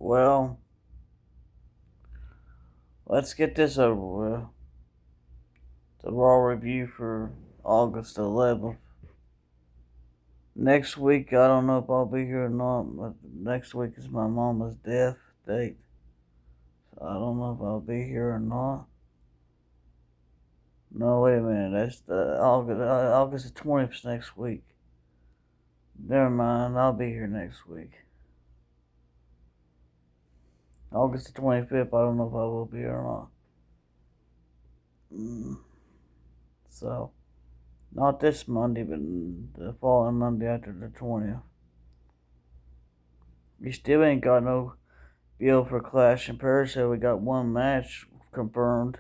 Well, let's get this over with. The Raw review for August 11th. Next week, I don't know if I'll be here or not, but next week is my mama's death date. So I don't know if I'll be here or not. No, wait a minute. That's the August the 20th next week. Never mind. I'll be here next week. August the 25th, I don't know if I will be here or not. So, not this Monday, but the following Monday after the 20th. We still ain't got no deal for Clash in Paris, so we got one match confirmed.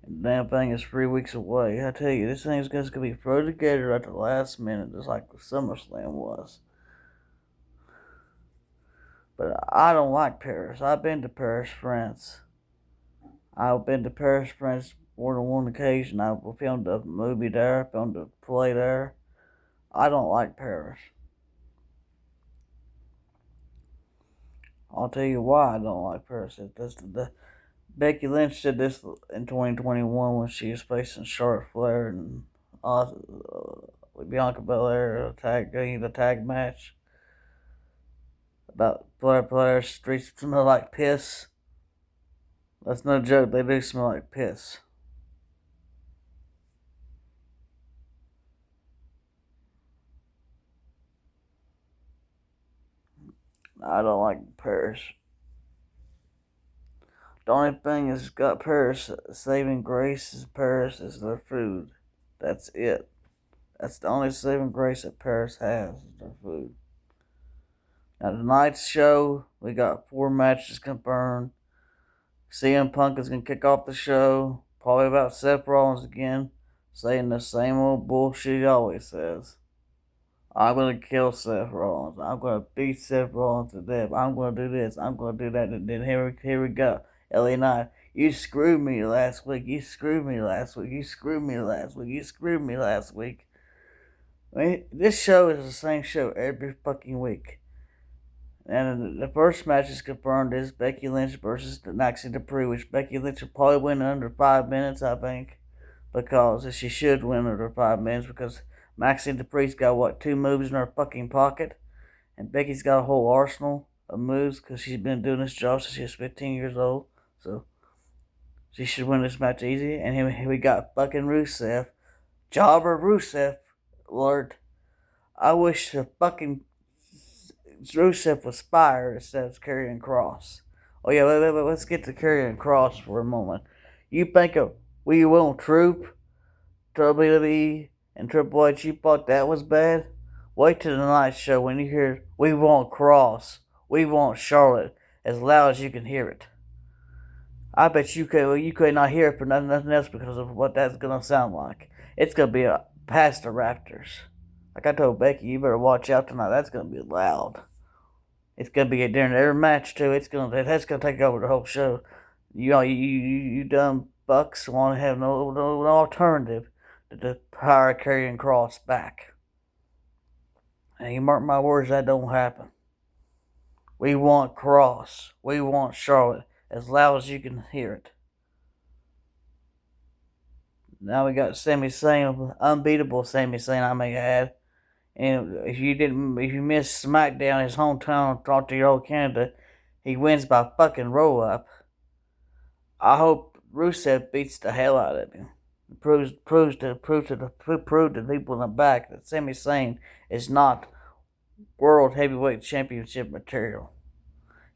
And the damn thing is 3 weeks away. I tell you, this thing's just gonna be thrown together at the last minute, just like SummerSlam was. But I don't like Paris. I've been to Paris, France. I've been to Paris, France more than one occasion. I filmed a movie there, filmed a play there. I don't like Paris. I'll tell you why I don't like Paris. Becky Lynch did this in 2021 when she was facing Charlotte Flair and Bianca Belair the tag match. About Flair's streets smell like piss. That's no joke. They do smell like piss. I don't like Paris. The only thing that's got Paris saving grace is Paris is their food. That's it. That's the only saving grace that Paris has is their food. Now tonight's show, we got 4 matches confirmed. CM Punk is gonna kick off the show, probably about Seth Rollins again, saying the same old bullshit he always says. I'm gonna kill Seth Rollins. I'm gonna beat Seth Rollins to death. I'm gonna do this. I'm gonna do that. And then here we go. LA Knight, you screwed me last week. You screwed me last week. You screwed me last week. You screwed me last week. I mean, this show is the same show every fucking week. And the first match is confirmed is Becky Lynch versus Maxine Dupree, which Becky Lynch will probably win under 5 minutes, I think, because she should win under 5 minutes because Maxine Dupree's got, what, 2 moves in her fucking pocket? And Becky's got a whole arsenal of moves because she's been doing this job since she was 15 years old. So, she should win this match easy. And here we got fucking Rusev. Jobber Rusev. Lord. I wish the fucking Rusev was fired instead of Karrion Kross. Oh yeah, let's get to Karrion Kross for a moment. You think of We Won't Troop, WWE, and Triple H, you thought that was bad? Wait till the night show when you hear We Want Cross, We Want Charlotte as loud as you can hear it. I bet you could not hear it for nothing else because of what that's gonna sound like. It's gonna be past the rafters. Like I told Becky, you better watch out tonight. That's gonna be loud. It's gonna be during every match too. That's gonna take over the whole show. You dumb bucks want to have no alternative to hire Karrion Kross back. And you mark my words, that don't happen. We want Kross. We want Charlotte as loud as you can hear it. Now we got Sami Zayn, unbeatable Sami Zayn, I may add. And if you missed SmackDown, his hometown, talk to your old Canada, he wins by fucking roll up. I hope Rusev beats the hell out of him. Proves to the people in the back that Sami Zayn is not World Heavyweight Championship material.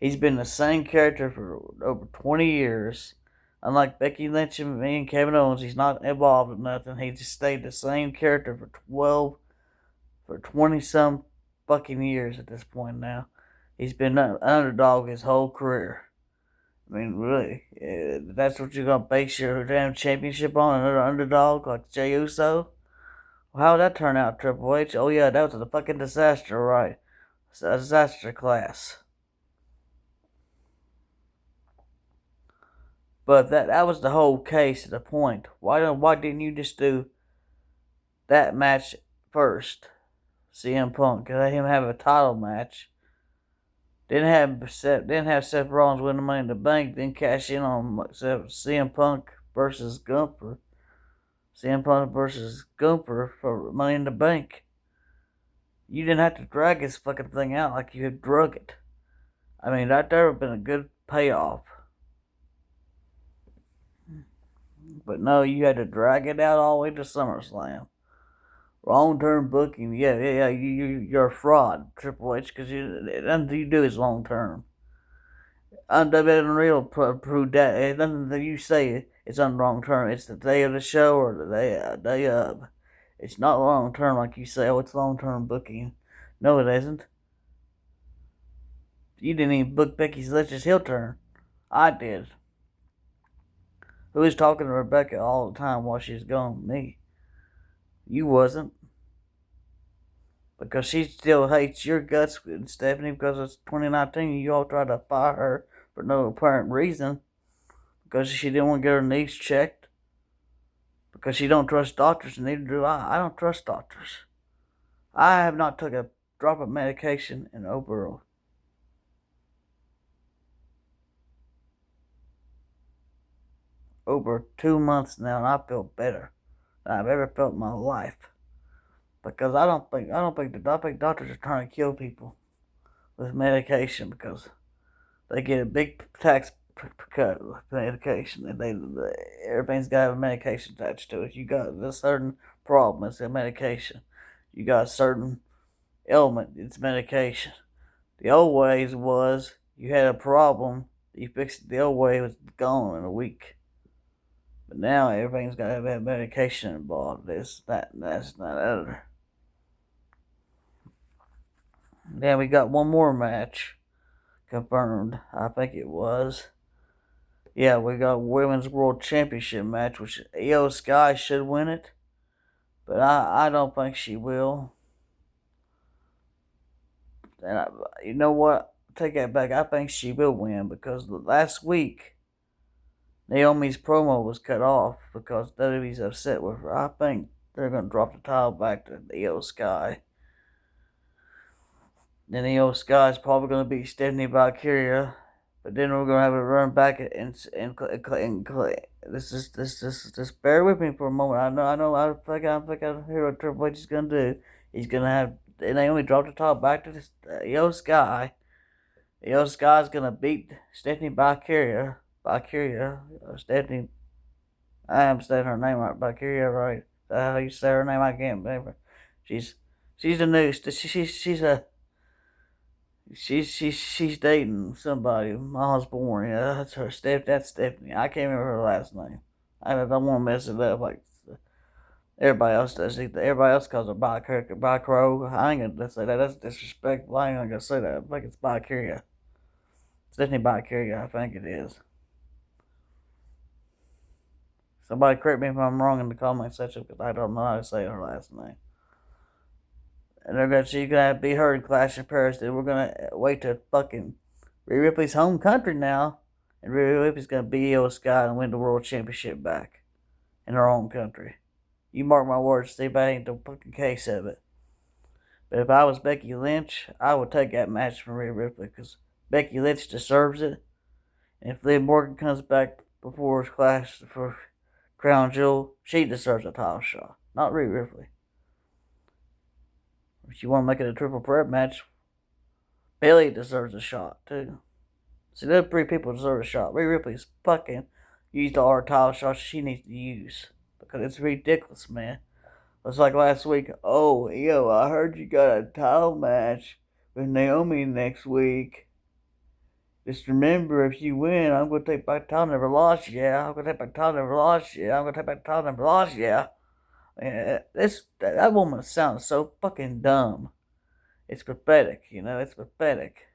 He's been the same character for over 20 years. Unlike Becky Lynch and me and Kevin Owens, he's not evolved or nothing. He just stayed the same character for 20 some fucking years at this point now. He's been an underdog his whole career. I mean, really, that's what you're gonna base your damn championship on? Another underdog like Jey Uso? Well, how would that turn out, Triple H? Oh yeah, that was a fucking disaster, right? It's a disaster class. But that was the whole case, the point. Why didn't you just do that match first? CM Punk, let him have a title match. Didn't have Seth Rollins win the Money in the Bank, then cash in on CM Punk versus Gunther. CM Punk versus Gunther for Money in the Bank. You didn't have to drag this fucking thing out like you had drug it. I mean, that there would have been a good payoff. But no, you had to drag it out all the way to SummerSlam. Long-term booking, yeah. You're a fraud, Triple H, because nothing you do is long-term. Unreal proved that. Nothing that you say it's on long-term. It's the day of the show or the day of. It's not long-term like you say. Oh, it's long-term booking. No, it isn't. You didn't even book Becky Lynch's heel turn. I did. Who was talking to Rebecca all the time while she's gone? Me. You wasn't. Because she still hates your guts, Stephanie, because it's 2019. You all tried to fire her for no apparent reason. Because she didn't want to get her knees checked. Because she don't trust doctors, and neither do I. I don't trust doctors. I have not took a drop of medication in over 2 months now, and I feel better than I've ever felt in my life. Because I think doctors are trying to kill people with medication because they get a big tax cut with medication, and everything's got to have a medication attached to it. You got a certain problem, it's a medication. You got a certain ailment, it's medication. The old ways was you had a problem, you fixed it. The old way was gone in a week. But now everything's got to have medication involved. This, that, and that's not other. Then we got one more match confirmed. I think it was. Yeah, we got a Women's World Championship match, which Io Sky should win it. But I don't think she will. And you know what? Take that back. I think she will win because last week Naomi's promo was cut off because WWE's upset with her. I think they're going to drop the title back to Io Sky. Then Io Sky's probably going to beat Stephanie Valkyria, but then we're going to have a run back and just bear with me for a moment. I think I hear what Triple H is going to do. He's going to have Naomi drop the title back to Io Sky. Io Sky's going to beat Stephanie Valkyria. Stephanie, I am saying her name right. Valkyria, right? Is that how you say her name? I can't remember. She's a new. She's dating somebody. Osborne. Yeah, that's her. That's Stephanie. I can't remember her last name. I don't want to mess it up like everybody else does. Everybody else calls her by Crow. I ain't gonna say that. That's disrespectful. I ain't gonna say that. I think it's Valkyria. Stephanie Valkyria, I think it is. Somebody correct me if I'm wrong in the comment section because I don't know how to say her last name. And she's gonna be her in Clash in Paris. Then we're gonna wait to fucking Rhea Ripley's home country now, and Rhea Ripley's gonna beat Io Sky and win the world championship back in her own country. You mark my words, Steve. I ain't the fucking case of it. But if I was Becky Lynch, I would take that match from Rhea Ripley because Becky Lynch deserves it. And if Liv Morgan comes back before Clash for Crown Jewel, she deserves a title shot, not Rhea Ripley. If you want to make it a triple threat match, Bayley deserves a shot too. See, those three people deserve a shot. Rhea Ripley's fucking used all her title shots she needs to use because it's ridiculous, man. It's like last week. Oh, yo, I heard you got a title match with Naomi next week. Just remember, if you win, I'm going to take back the title, never lost, yeah. I'm going to take back the title, never lost, yeah. I'm going to take back the title, never lost, yeah. That woman sounds so fucking dumb. It's pathetic, it's pathetic.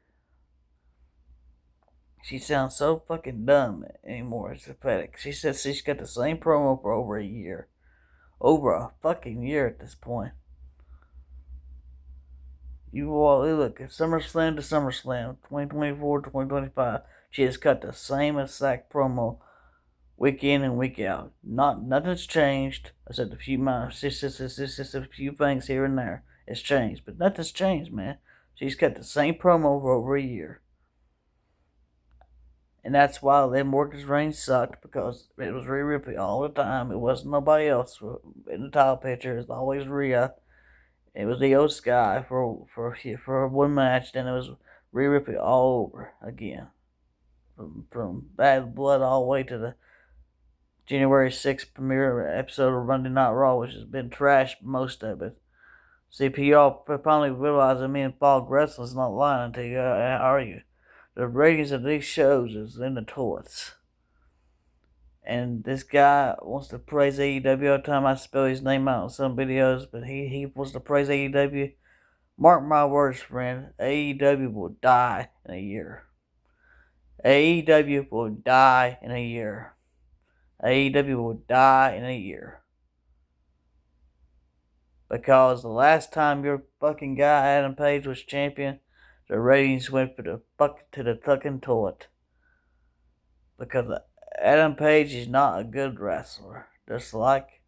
She sounds so fucking dumb anymore. It's pathetic. She says she's got the same promo for over a year. Over a fucking year at this point. You all look at SummerSlam to SummerSlam, 2024 to 2025. She has cut the same exact promo week in and week out. Nothing's changed. I said a few things here and there. It's changed, but nothing's changed, man. She's cut the same promo for over a year. And that's why Liv Morgan's reign sucked, because it was Rhea Ripley all the time. It wasn't nobody else in the title picture. It was always Rhea. It was Io Sky for one match. Then it was Rhea Ripley all over again. From Bad Blood all the way to the January 6th premiere episode of Monday Night Raw, which has been trashed most of it. See, y'all finally realize that me and Fog Wrestling's not lying to you, are you? The ratings of these shows is in the toilets. And this guy wants to praise AEW every time I spell his name out in some videos, but he wants to praise AEW. Mark my words, friend, AEW will die in a year. AEW will die in a year. AEW will die in a year. Because the last time your fucking guy Adam Page was champion, the ratings went to the fucking toilet. Because Adam Page is not a good wrestler. Just like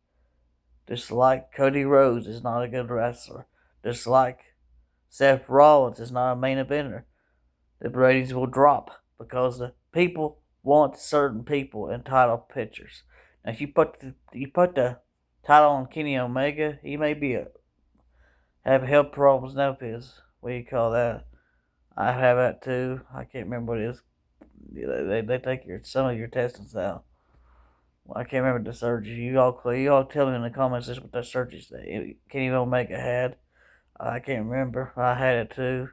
Cody Rhodes is not a good wrestler. Just like Seth Rollins is not a main eventer. The ratings will drop because the people want certain people in title pictures. Now, if you put the title on Kenny Omega, he may have health problems now. His, what do you call that? I have that too. I can't remember what it is. They take some of your testings out. Well, I can't remember the surgery. You all tell me in the comments just what the surgeries that Kenny Omega had. I can't remember. I had it too.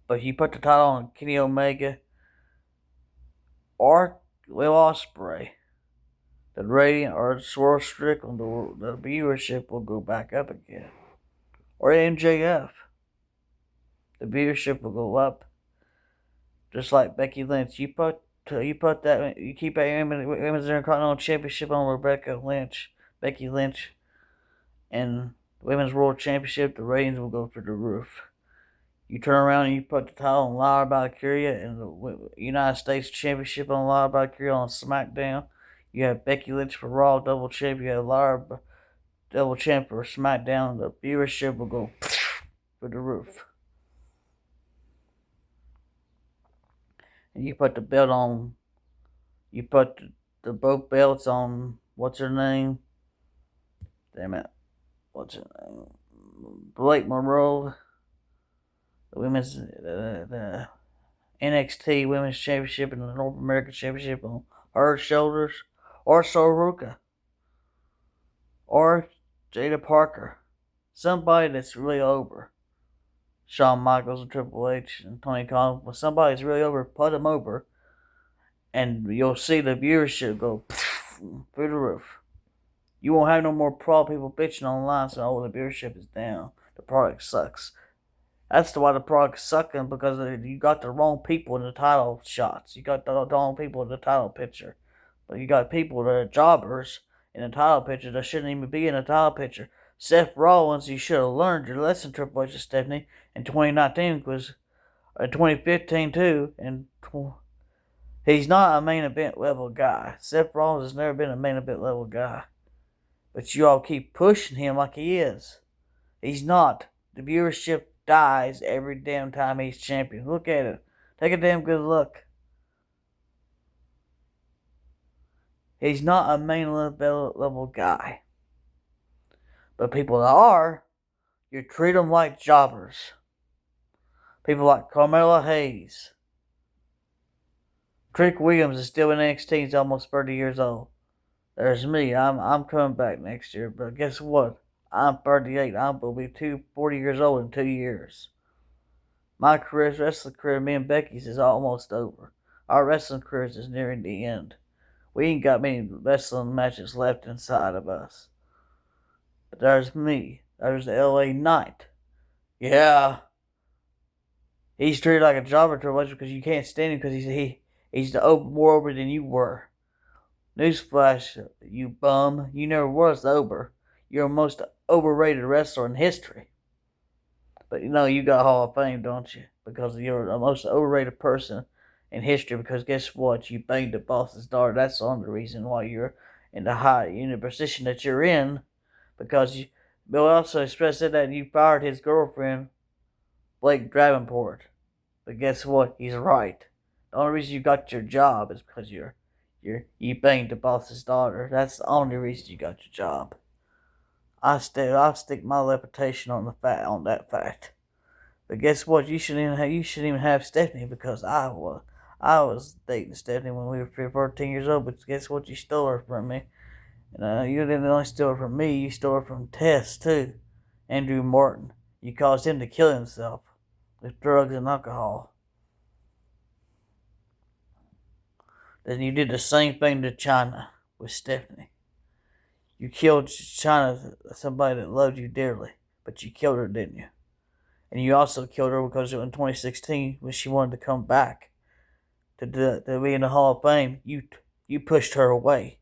But if you put the title on Kenny Omega or Will Ospreay, the rating or Swerve Strickland, the viewership will go back up again. Or MJF, the viewership will go up. Just like Becky Lynch, you keep that Women's Intercontinental Championship on Becky Lynch, and the Women's World Championship, the ratings will go through the roof. You turn around and you put the title on Lyra Valkyria and the United States Championship on Lyra Valkyria on SmackDown. You have Becky Lynch for Raw double champ. You have Lyra double champ for SmackDown. The viewership will go through the roof. And you put the belt on. You put the both belts on. What's her name? Damn it. What's her name? Blake Monroe. The women's the NXT Women's Championship and the North American Championship on her shoulders, or Soroka, or Jada Parker, somebody that's really over. Shawn Michaels and Triple H and Tony Khan, when somebody's really over, put them over, and you'll see the viewership go through the roof. You won't have no more people bitching online saying, "Oh, the viewership is down. The product sucks." That's why the product's sucking, because you got the wrong people in the title shots. You got the wrong people in the title picture. But you got people that are jobbers in the title picture that shouldn't even be in the title picture. Seth Rollins, you should have learned your lesson, Triple H and Stephanie, in 2019, was 2015 too, and he's not a main event level guy. Seth Rollins has never been a main event level guy. But you all keep pushing him like he is. He's not. The viewership dies every damn time he's champion. Look at it. Take a damn good look. He's not a main level guy. But people that are, you treat them like jobbers. People like Carmella Hayes. Trick Williams is still in NXT. He's almost 30 years old. There's me. I'm coming back next year. But guess what? I'm 38. I will be 40 years old in 2 years. My wrestling career, me and Becky's, is almost over. Our wrestling careers is nearing the end. We ain't got many wrestling matches left inside of us. But there's me. There's the LA Knight. Yeah. He's treated like a jobber to much because you can't stand him because he's more over than you were. Newsflash, you bum. You never was over. You're the most overrated wrestler in history. But you know you got Hall of Fame, don't you? Because you're the most overrated person in history. Because guess what? You banged the boss's daughter. That's the only reason why you're in the position that you're in. Because Bill also expressed that you fired his girlfriend, Blake Davenport. But guess what? He's right. The only reason you got your job is because you banged the boss's daughter. That's the only reason you got your job. I stick my reputation on that fact. But guess what? You shouldn't even have Stephanie because I was dating Stephanie when we were 14 years old. But guess what? You stole her from me. And you didn't only steal her from me. You stole her from Tess too, Andrew Martin. You caused him to kill himself with drugs and alcohol. Then you did the same thing to China with Stephanie. You killed China, somebody that loved you dearly, but you killed her, didn't you? And you also killed her because in 2016, when she wanted to come back to be in the Hall of Fame, you pushed her away.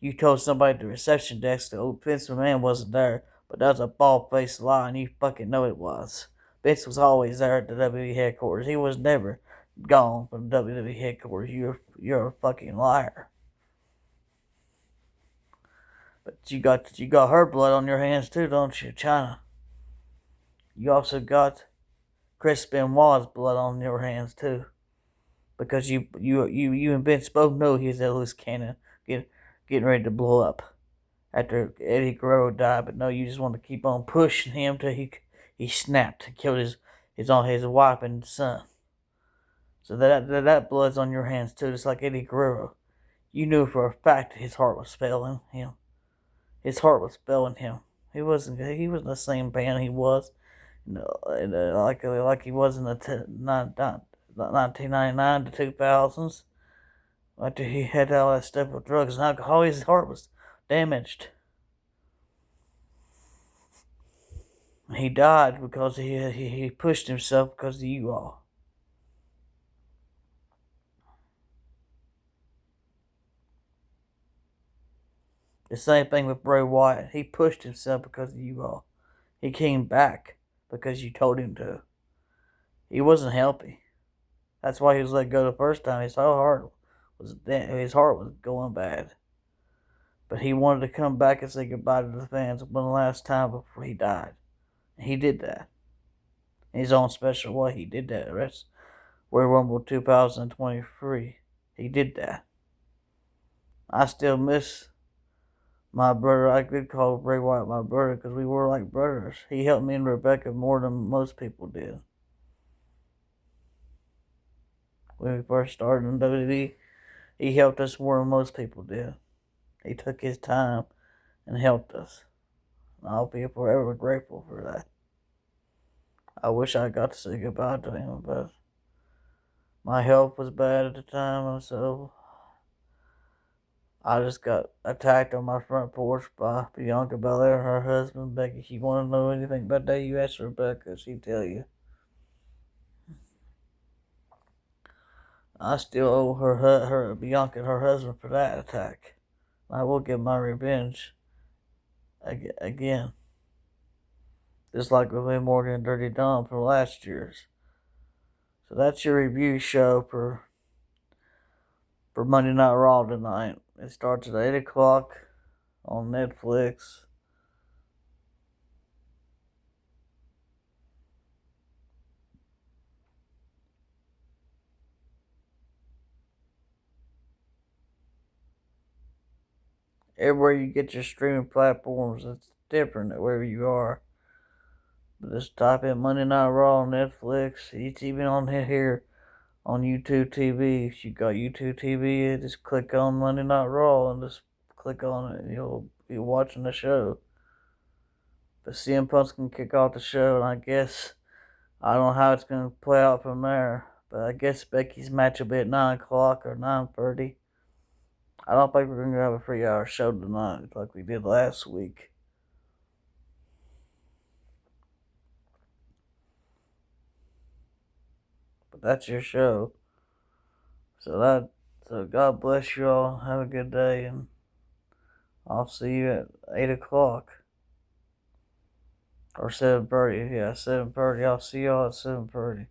You told somebody at the reception desk that old Vince McMahon wasn't there, but that was a bald-faced lie, and you fucking know it was. Vince was always there at the WWE headquarters. He was never gone from the WWE headquarters. You're a fucking liar. But you got her blood on your hands too, don't you, China? You also got Chris Benoit's blood on your hands too, because you and Vince both know he's a loose cannon getting ready to blow up after Eddie Guerrero died. But no, you just want to keep on pushing him till he snapped and killed his wife and son. So that blood's on your hands too, just like Eddie Guerrero. You knew for a fact that his heart was failing him. His heart was failing him. He wasn't the same man he was, like he was in the 1999 to 2000s. After he had all that stuff with drugs and alcohol, his heart was damaged. He died because he pushed himself because of you all. The same thing with Bray Wyatt. He pushed himself because of you all. He came back because you told him to. He wasn't healthy. That's why he was let go the first time. His heart was going bad. But he wanted to come back and say goodbye to the fans one last time before he died. And he did that. In his own special way, he did that. That's Royal Rumble 2023. He did that. I still miss my brother. I could call Bray Wyatt my brother because we were like brothers. He helped me and Rebecca more than most people did. When we first started in WWE, he helped us more than most people did. He took his time and helped us. I'll be forever grateful for that. I wish I got to say goodbye to him, but my health was bad at the time, and so I just got attacked on my front porch by Bianca Belair and her husband, Becky. If you want to know anything about that, you ask Rebecca, she'll tell you. I still owe her Bianca and her husband for that attack. I will get my revenge again. Just like with Liv Morgan and Dirty Dom from last year's. So that's your review show for Monday Night Raw tonight. It starts at 8 o'clock on Netflix. Everywhere you get your streaming platforms, it's different wherever you are. But just type in Monday Night Raw on Netflix. It's even on here on YouTube TV. If you got YouTube TV, just click on Monday Night Raw and just click on it and you'll be watching the show. But CM Punk's gonna kick off the show, and I guess I don't know how it's gonna play out from there. But I guess Becky's match will be at 9 o'clock or 9:30. I don't think we're gonna have a 3-hour show tonight like we did last week. But that's your show. So God bless you all. Have a good day, and I'll see you at 8 o'clock. Or 7:30. Yeah, 7:30. I'll see y'all at 7:30.